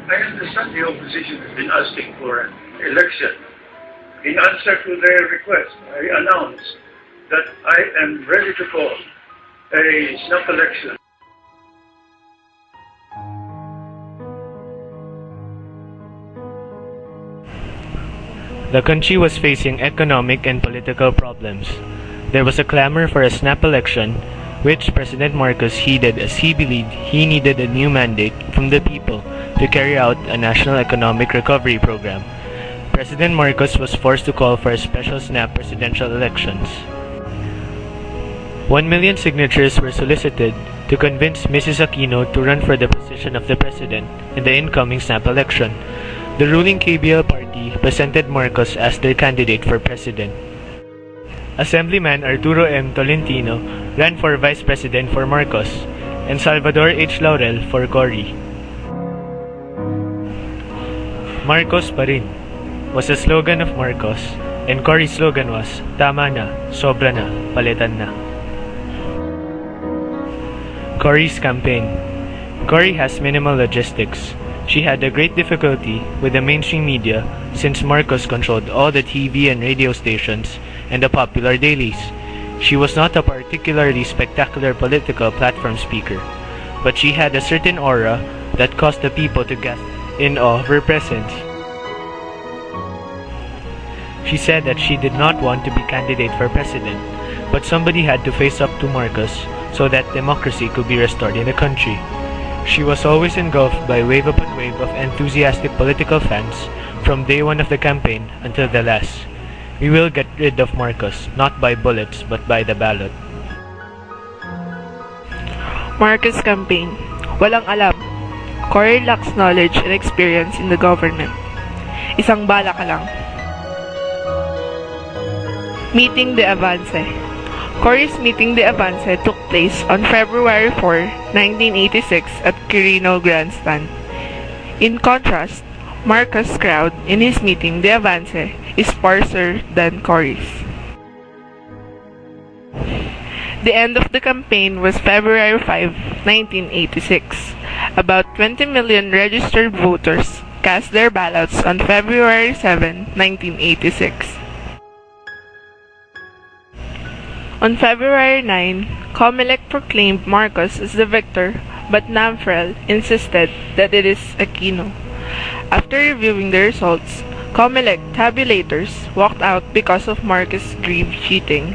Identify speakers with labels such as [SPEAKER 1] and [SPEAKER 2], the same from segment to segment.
[SPEAKER 1] I understand the opposition has been asking for an election. In answer to their request, I announce that I am ready to call a snap election.
[SPEAKER 2] The country was facing economic and political problems. There was a clamor for a snap election, which President Marcos heeded as he believed he needed a new mandate from the people to carry out a national economic recovery program. President Marcos was forced to call for a special snap presidential elections. 1 million signatures were solicited to convince Mrs. Aquino to run for the position of the president in the incoming snap election. The ruling KBL party presented Marcos as their candidate for president. Assemblyman Arturo M. Tolentino ran for vice president for Marcos, and Salvador H. Laurel for Cory. Marcos pa rin was the slogan of Marcos, and Cory's slogan was, Tama na, sobra na, palitan na. Cory's campaign. Cory has minimal logistics. She had a great difficulty with the mainstream media since Marcos controlled all the TV and radio stations and the popular dailies. She was not a particularly spectacular political platform speaker, but she had a certain aura that caused the people to gasp in awe of her presence. She said that she did not want to be candidate for president, but somebody had to face up to Marcos so that democracy could be restored in the country. She was always engulfed by wave upon wave of enthusiastic political fans from day one of the campaign until the last. We will get rid of Marcos, not by bullets but by the ballot.
[SPEAKER 3] Marcos campaign. Walang alam. Cory lacks knowledge and experience in the government. Isang bala ka lang. Meeting de Avance. Cory's Meeting de Avance took place on February 4, 1986 at Quirino Grandstand. In contrast, Marcos' crowd in his Meeting de Avance is sparser than Cory's. The end of the campaign was February 5, 1986. About 20 million registered voters cast their ballots on February 7, 1986. On February 9, COMELEC proclaimed Marcos as the victor, but NAMFREL insisted that it is Aquino. After reviewing the results, COMELEC tabulators walked out because of Marcos' grave cheating.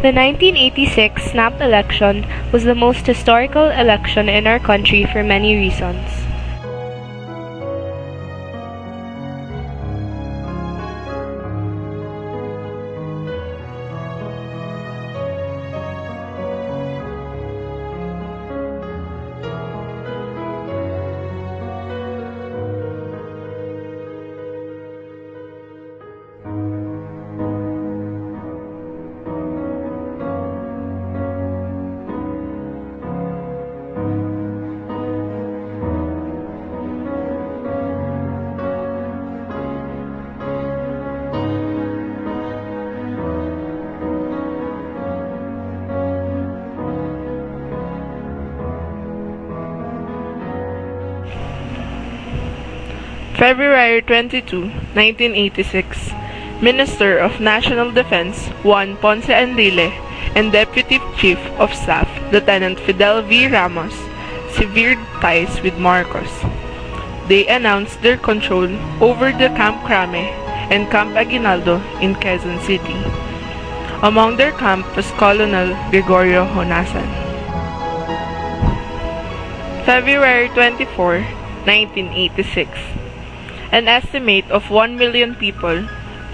[SPEAKER 4] The 1986 snap election was the most historical election in our country for many reasons.
[SPEAKER 3] February 22, 1986, Minister of National Defense Juan Ponce Enrile and Deputy Chief of Staff Lieutenant Fidel V. Ramos severed ties with Marcos. They announced their control over the Camp Crame and Camp Aguinaldo in Quezon City. Among their camp was Colonel Gregorio Honasan. February 24, 1986. An estimate of 1 million people,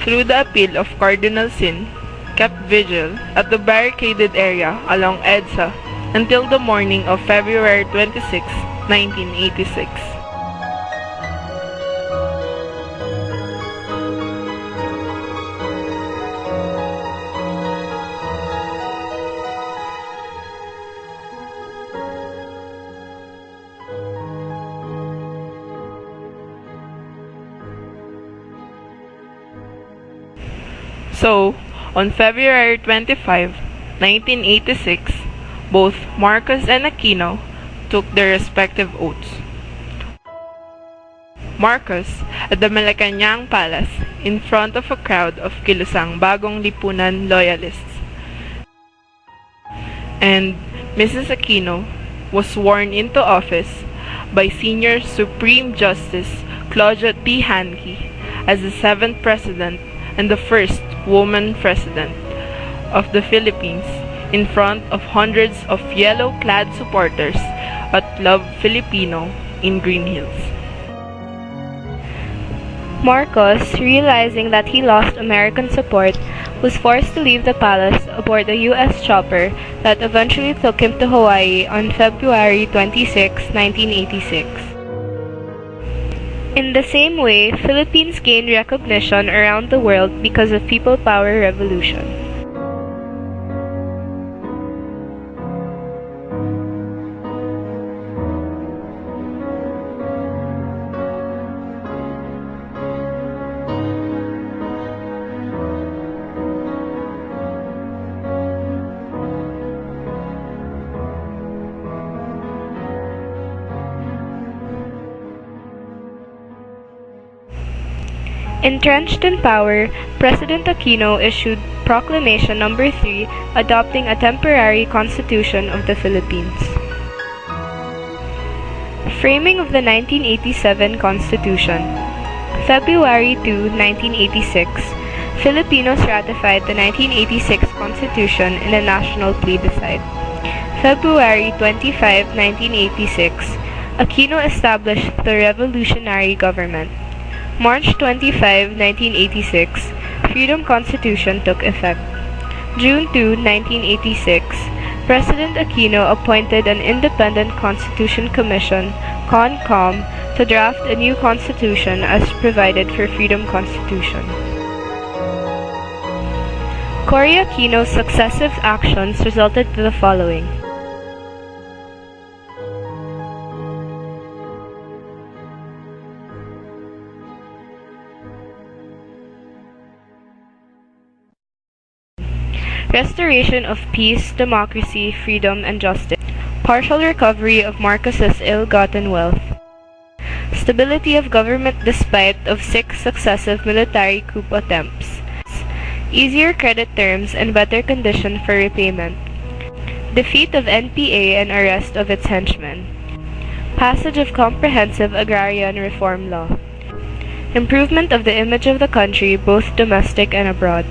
[SPEAKER 3] through the appeal of Cardinal Sin, kept vigil at the barricaded area along EDSA until the morning of February 26, 1986. So, on February 25, 1986, both Marcos and Aquino took their respective oaths. Marcos at the Malacañang Palace in front of a crowd of Kilusang Bagong Lipunan loyalists. And Mrs. Aquino was sworn into office by Senior Supreme Justice Claudia T. Hanke as the 7th President and the first woman President of the Philippines in front of hundreds of yellow-clad supporters at Love Filipino in Green Hills.
[SPEAKER 4] Marcos, realizing that he lost American support, was forced to leave the palace aboard a U.S. chopper that eventually took him to Hawaii on February 26, 1986. In the same way, Philippines gained recognition around the world because of People Power Revolution. Entrenched in power, President Aquino issued Proclamation No. 3 adopting a temporary constitution of the Philippines. Framing of the 1987 Constitution. February 2, 1986, Filipinos ratified the 1986 Constitution in a national plebiscite. February 25, 1986, Aquino established the revolutionary government. March 25, 1986, Freedom Constitution took effect. June 2, 1986, President Aquino appointed an independent Constitution Commission, CONCOM, to draft a new constitution as provided for Freedom Constitution. Cory Aquino's successive actions resulted in the following. Restoration of peace, democracy, freedom, and justice. Partial recovery of Marcos's ill-gotten wealth. Stability of government despite of 6 successive military coup attempts. Easier credit terms and better condition for repayment. Defeat of NPA and arrest of its henchmen. Passage of comprehensive agrarian reform law. Improvement of the image of the country, both domestic and abroad.